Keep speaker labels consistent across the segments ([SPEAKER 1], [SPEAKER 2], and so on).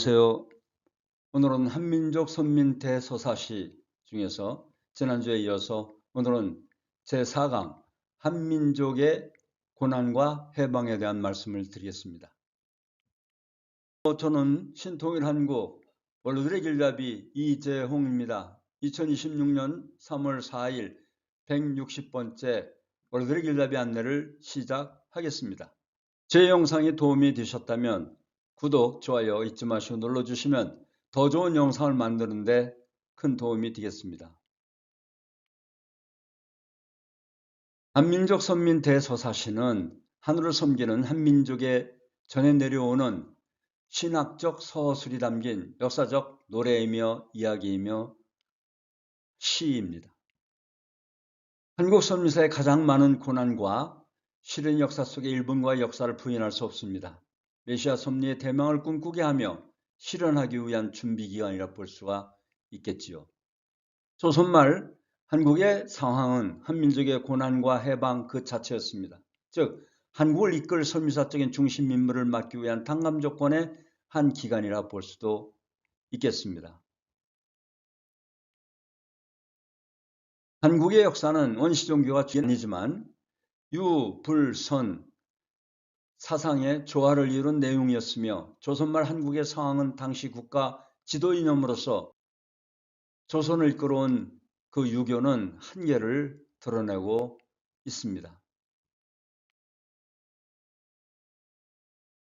[SPEAKER 1] 안녕하세요. 오늘은 한민족 선민 대서사시 중에서 지난주에 이어서 오늘은 제4강 한민족의 고난과 해방에 대한 말씀을 드리겠습니다. 저는 신통일한국 원로들의 길잡이 이재홍입니다. 2026년 3월 4일 160번째 원로들의 길잡이 안내를 시작하겠습니다. 제 영상이 도움이 되셨다면 구독, 좋아요 잊지 마시고 눌러주시면 더 좋은 영상을 만드는 데 큰 도움이 되겠습니다. 한민족 선민 대서사시는 하늘을 섬기는 한민족에 전해 내려오는 신학적 서술이 담긴 역사적 노래이며 이야기이며 시입니다. 한국 선민사의 가장 많은 고난과 시른 역사 속의 일본과의 역사를 부인할 수 없습니다. 메시아 섭리의 대망을 꿈꾸게 하며 실현하기 위한 준비기간이라 볼 수가 있겠지요. 조선말 한국의 상황은 한민족의 고난과 해방 그 자체였습니다. 즉 한국을 이끌 선미사적인 중심 인물을 맡기 위한 당감 조건의 한 기간이라 볼 수도 있겠습니다. 한국의 역사는 원시종교가 아니지만 유, 불, 선 사상의 조화를 이룬 내용이었으며 조선말 한국의 상황은 당시 국가 지도 이념으로서 조선을 이끌어온 그 유교는 한계를 드러내고 있습니다.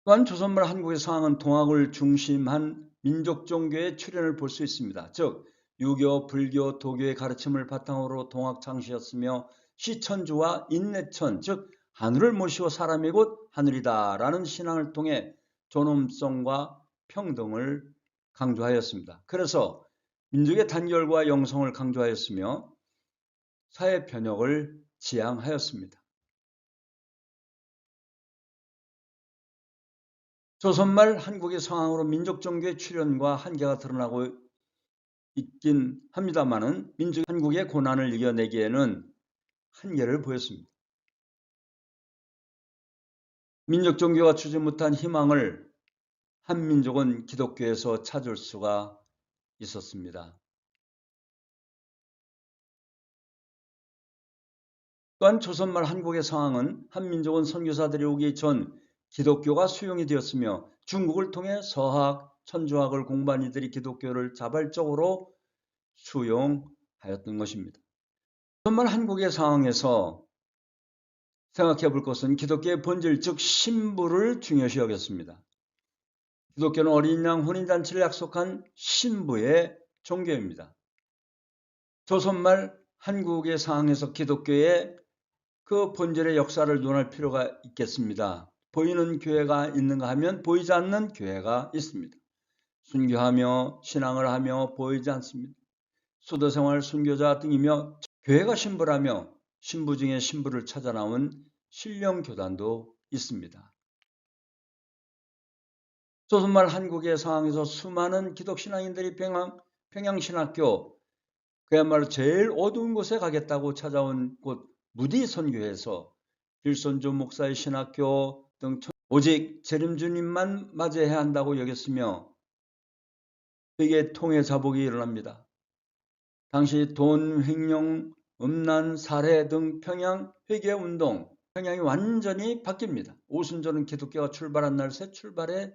[SPEAKER 1] 또한 조선말 한국의 상황은 동학을 중심한 민족 종교의 출현을 볼 수 있습니다. 즉 유교, 불교, 도교의 가르침을 바탕으로 동학 창시였으며 시천주와 인내천, 즉 하늘을 모시고 사람이 곧 하늘이다 라는 신앙을 통해 존엄성과 평등을 강조하였습니다. 그래서 민족의 단결과 영성을 강조하였으며 사회 변혁을 지향하였습니다. 조선말 한국의 상황으로 민족 종교의 출현과 한계가 드러나고 있긴 합니다만은 민족 한국의 고난을 이겨내기에는 한계를 보였습니다. 민족 종교가 주지 못한 희망을 한민족은 기독교에서 찾을 수가 있었습니다. 또한 조선말 한국의 상황은 한민족은 선교사들이 오기 전 기독교가 수용이 되었으며 중국을 통해 서학, 천주학을 공부한 이들이 기독교를 자발적으로 수용하였던 것입니다. 조선말 한국의 상황에서 생각해 볼 것은 기독교의 본질 즉 신부를 중요시 여겼습니다. 기독교는 어린 양 혼인잔치를 약속한 신부의 종교입니다. 조선말 한국의 상황에서 기독교의 그 본질의 역사를 논할 필요가 있겠습니다. 보이는 교회가 있는가 하면 보이지 않는 교회가 있습니다. 순교하며 신앙을 하며 보이지 않습니다. 수도생활 순교자 등이며 교회가 신부라며 신부 중에 신부를 찾아 나온 신령교단도 있습니다. 조선말 한국의 상황에서 수많은 기독신앙인들이 평양신학교 그야말로 제일 어두운 곳에 가겠다고 찾아온 곳 무디선교에서 길선조 목사의 신학교 등 오직 재림주님만 맞이해야 한다고 여겼으며 세계 통해 자복이 일어납니다. 당시 돈, 횡령, 음란, 살해 등 평양 회개운동, 평양이 완전히 바뀝니다. 오순절은 기독교가 출발한 날 새 출발의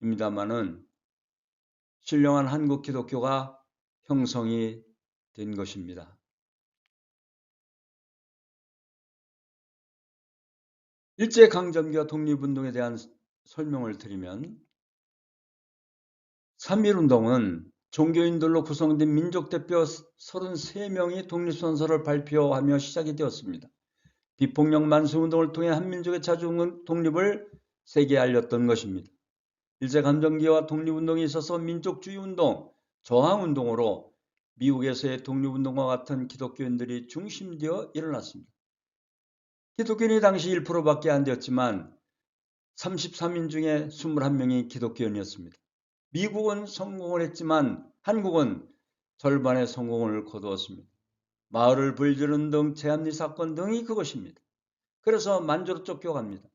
[SPEAKER 1] 날입니다마는 신령한 한국 기독교가 형성이 된 것입니다. 일제강점기와 독립운동에 대한 설명을 드리면 3.1운동은 종교인들로 구성된 민족대표 33명이 독립선서를 발표하며 시작이 되었습니다. 비폭력 만세운동을 통해 한민족의 자주 독립을 세계에 알렸던 것입니다. 일제감정기와 독립운동에 있어서 민족주의운동, 저항운동으로 미국에서의 독립운동과 같은 기독교인들이 중심되어 일어났습니다. 기독교인이 당시 1%밖에 안 되었지만 33인 중에 21명이 기독교인이었습니다. 미국은 성공을 했지만 한국은 절반의 성공을 거두었습니다. 마을을 불지른 등 제합리 사건 등이 그것입니다. 그래서 만주로 쫓겨갑니다.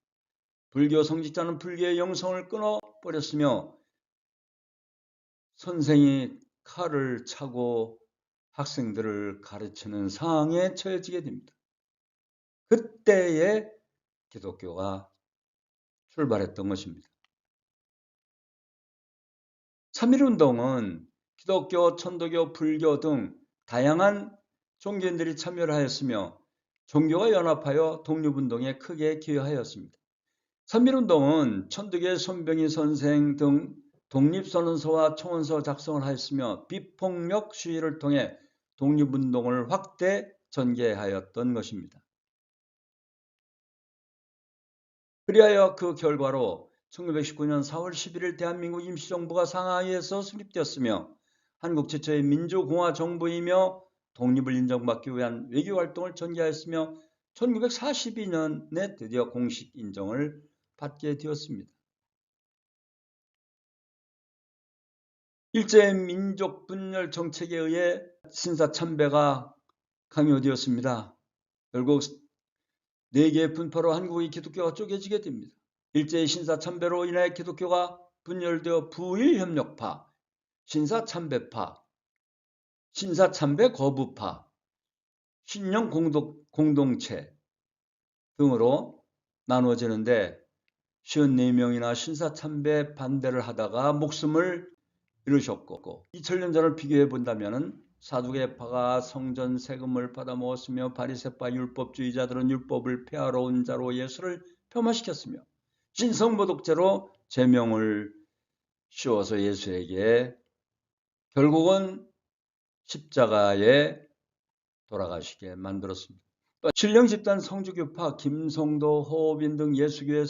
[SPEAKER 1] 불교 성직자는 불교의 영성을 끊어 버렸으며 선생이 칼을 차고 학생들을 가르치는 상황에 처해지게 됩니다. 그때에 기독교가 출발했던 것입니다. 3.1운동은 기독교, 천도교, 불교 등 다양한 종교인들이 참여를 하였으며 종교가 연합하여 독립운동에 크게 기여하였습니다. 3.1운동은 천도교의 손병희 선생 등 독립선언서와 청원서 작성을 하였으며 비폭력 시위를 통해 독립운동을 확대 전개하였던 것입니다. 그리하여 그 결과로 1919년 4월 11일 대한민국 임시정부가 상하이에서 수립되었으며 한국 최초의 민주공화 정부이며 독립을 인정받기 위한 외교활동을 전개하였으며 1942년에 드디어 공식 인정을 받게 되었습니다. 일제의 민족 분열 정책에 의해 신사참배가 강요되었습니다. 결국 4개의 분파로 한국의 기독교가 쪼개지게 됩니다. 일제의 신사참배로 인해 기독교가 분열되어 부일협력파, 신사참배파, 신사참배 거부파, 신령 공동체 등으로 나누어지는데 54명이나 신사참배 반대를 하다가 목숨을 잃으셨고 2000년 전을 비교해 본다면 사두개파가 성전 세금을 받아먹었으며 바리새파 율법주의자들은 율법을 폐하러 온 자로 예수를 폄하시켰으며 신성모독죄로 제명을 씌워서 예수에게 결국은 십자가에 돌아가시게 만들었습니다. 신령집단 성주교파 김성도, 호흡인 등 예수교의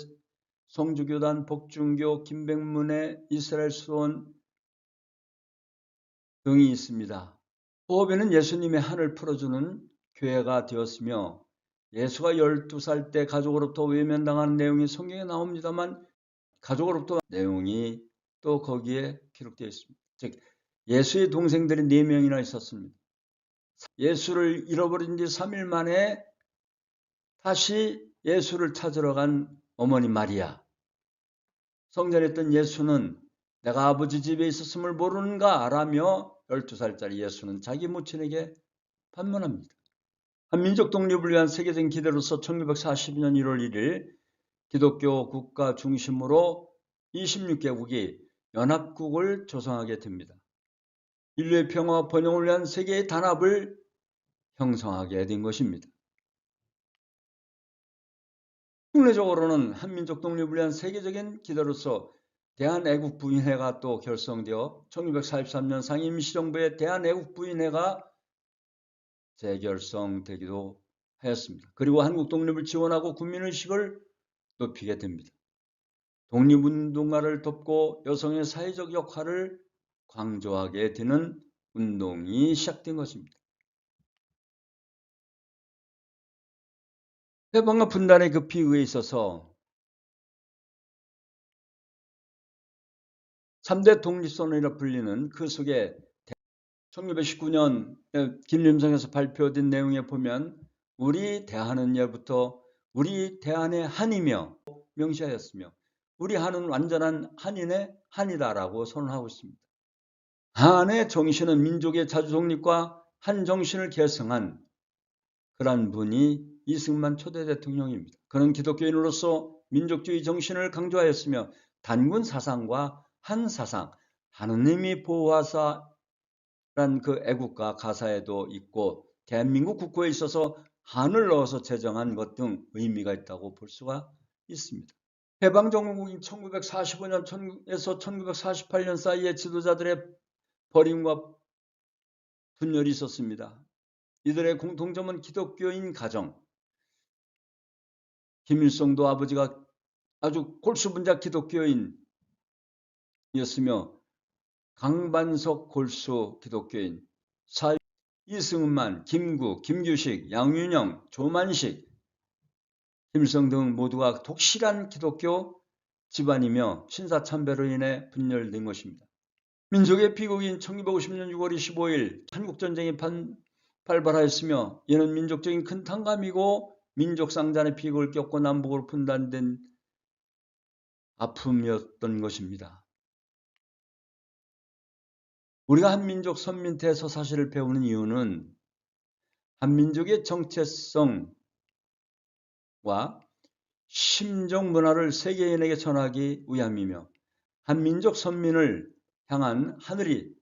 [SPEAKER 1] 성주교단, 복중교, 김백문의 이스라엘 수원 등이 있습니다. 호흡에는 예수님의 한을 풀어주는 교회가 되었으며 예수가 12살 때 가족으로부터 외면당하는 내용이 성경에 나옵니다만 가족으로부터 내용이 또 거기에 기록되어 있습니다. 즉 예수의 동생들이 4명이나 있었습니다. 예수를 잃어버린 지 3일 만에 다시 예수를 찾으러 간 어머니 마리아. 성전에 있던 예수는 내가 아버지 집에 있었음을 모르는가 라며 12살짜리 예수는 자기 모친에게 반문합니다. 한민족 독립을 위한 세계적인 기대로서 1942년 1월 1일 기독교 국가 중심으로 26개국이 연합국을 조성하게 됩니다. 인류의 평화와 번영을 위한 세계의 단합을 형성하게 된 것입니다. 국내적으로는 한민족 독립을 위한 세계적인 기대로서 대한애국부인회가 또 결성되어 1943년 상임시정부의 대한애국부인회가 재결성되기도 하였습니다. 그리고 한국 독립을 지원하고 국민의식을 높이게 됩니다. 독립운동가를 돕고 여성의 사회적 역할을 강조하게 되는 운동이 시작된 것입니다. 해방과 분단의 그 비극에 있어서 3대 독립선언이라 불리는 그 속에 1919년 김림성에서 발표된 내용에 보면 우리 대한은 예부터 우리 대한의 한이며 명시하였으며 우리 한은 완전한 한인의 한이다라고 선언하고 있습니다. 한의 정신은 민족의 자주독립과 한 정신을 계승한 그러한 분이 이승만 초대 대통령입니다. 그는 기독교인으로서 민족주의 정신을 강조하였으며 단군 사상과 한 사상, 하느님이 보호하사란 그 애국가 가사에도 있고 대한민국 국고에 있어서 한을 넣어서 제정한 것 등 의미가 있다고 볼 수가 있습니다. 해방정국인 1945년에서 1948년 사이에 지도자들의 버림과 분열이 있었습니다. 이들의 공통점은 기독교인 가정. 김일성도 아버지가 아주 골수분자 기독교인이었으며 강반석 골수 기독교인, 이승만, 김구, 김규식, 양윤영, 조만식, 김일성 등 모두가 독실한 기독교 집안이며 신사참배로 인해 분열된 것입니다. 민족의 비극인 1950년 6월 25일 한국전쟁이 발발하였으며 이는 민족적인 큰 탕감이고 민족상잔의 비극을 겪고 남북으로 분단된 아픔이었던 것입니다. 우리가 한민족 선민 대서사시를 배우는 이유는 한민족의 정체성과 심정 문화를 세계인에게 전하기 위함이며 한민족 선민을 향한 하늘의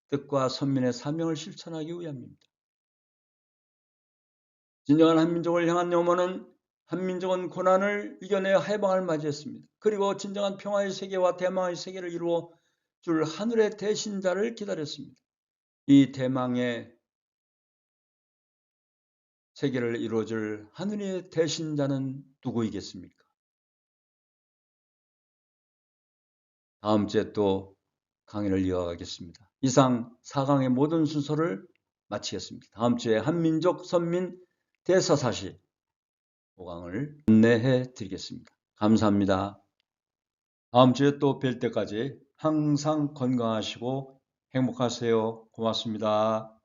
[SPEAKER 1] 뜻과 선민의 사명을 실천하기 위함입니다. 진정한 한민족을 향한 염원은 한민족은 고난을 이겨내어 해방을 맞이했습니다. 그리고 진정한 평화의 세계와 대망의 세계를 이루어 줄 하늘의 대신자를 기다렸습니다. 이 대망의 세계를 이루어줄 하늘의 대신자는 누구이겠습니까? 다음 주에 또 강의를 이어가겠습니다. 이상 4강의 모든 순서를 마치겠습니다. 다음 주에 한민족 선민 대서사시 5강을 안내해 드리겠습니다. 감사합니다. 다음 주에 또 뵐 때까지 항상 건강하시고 행복하세요. 고맙습니다.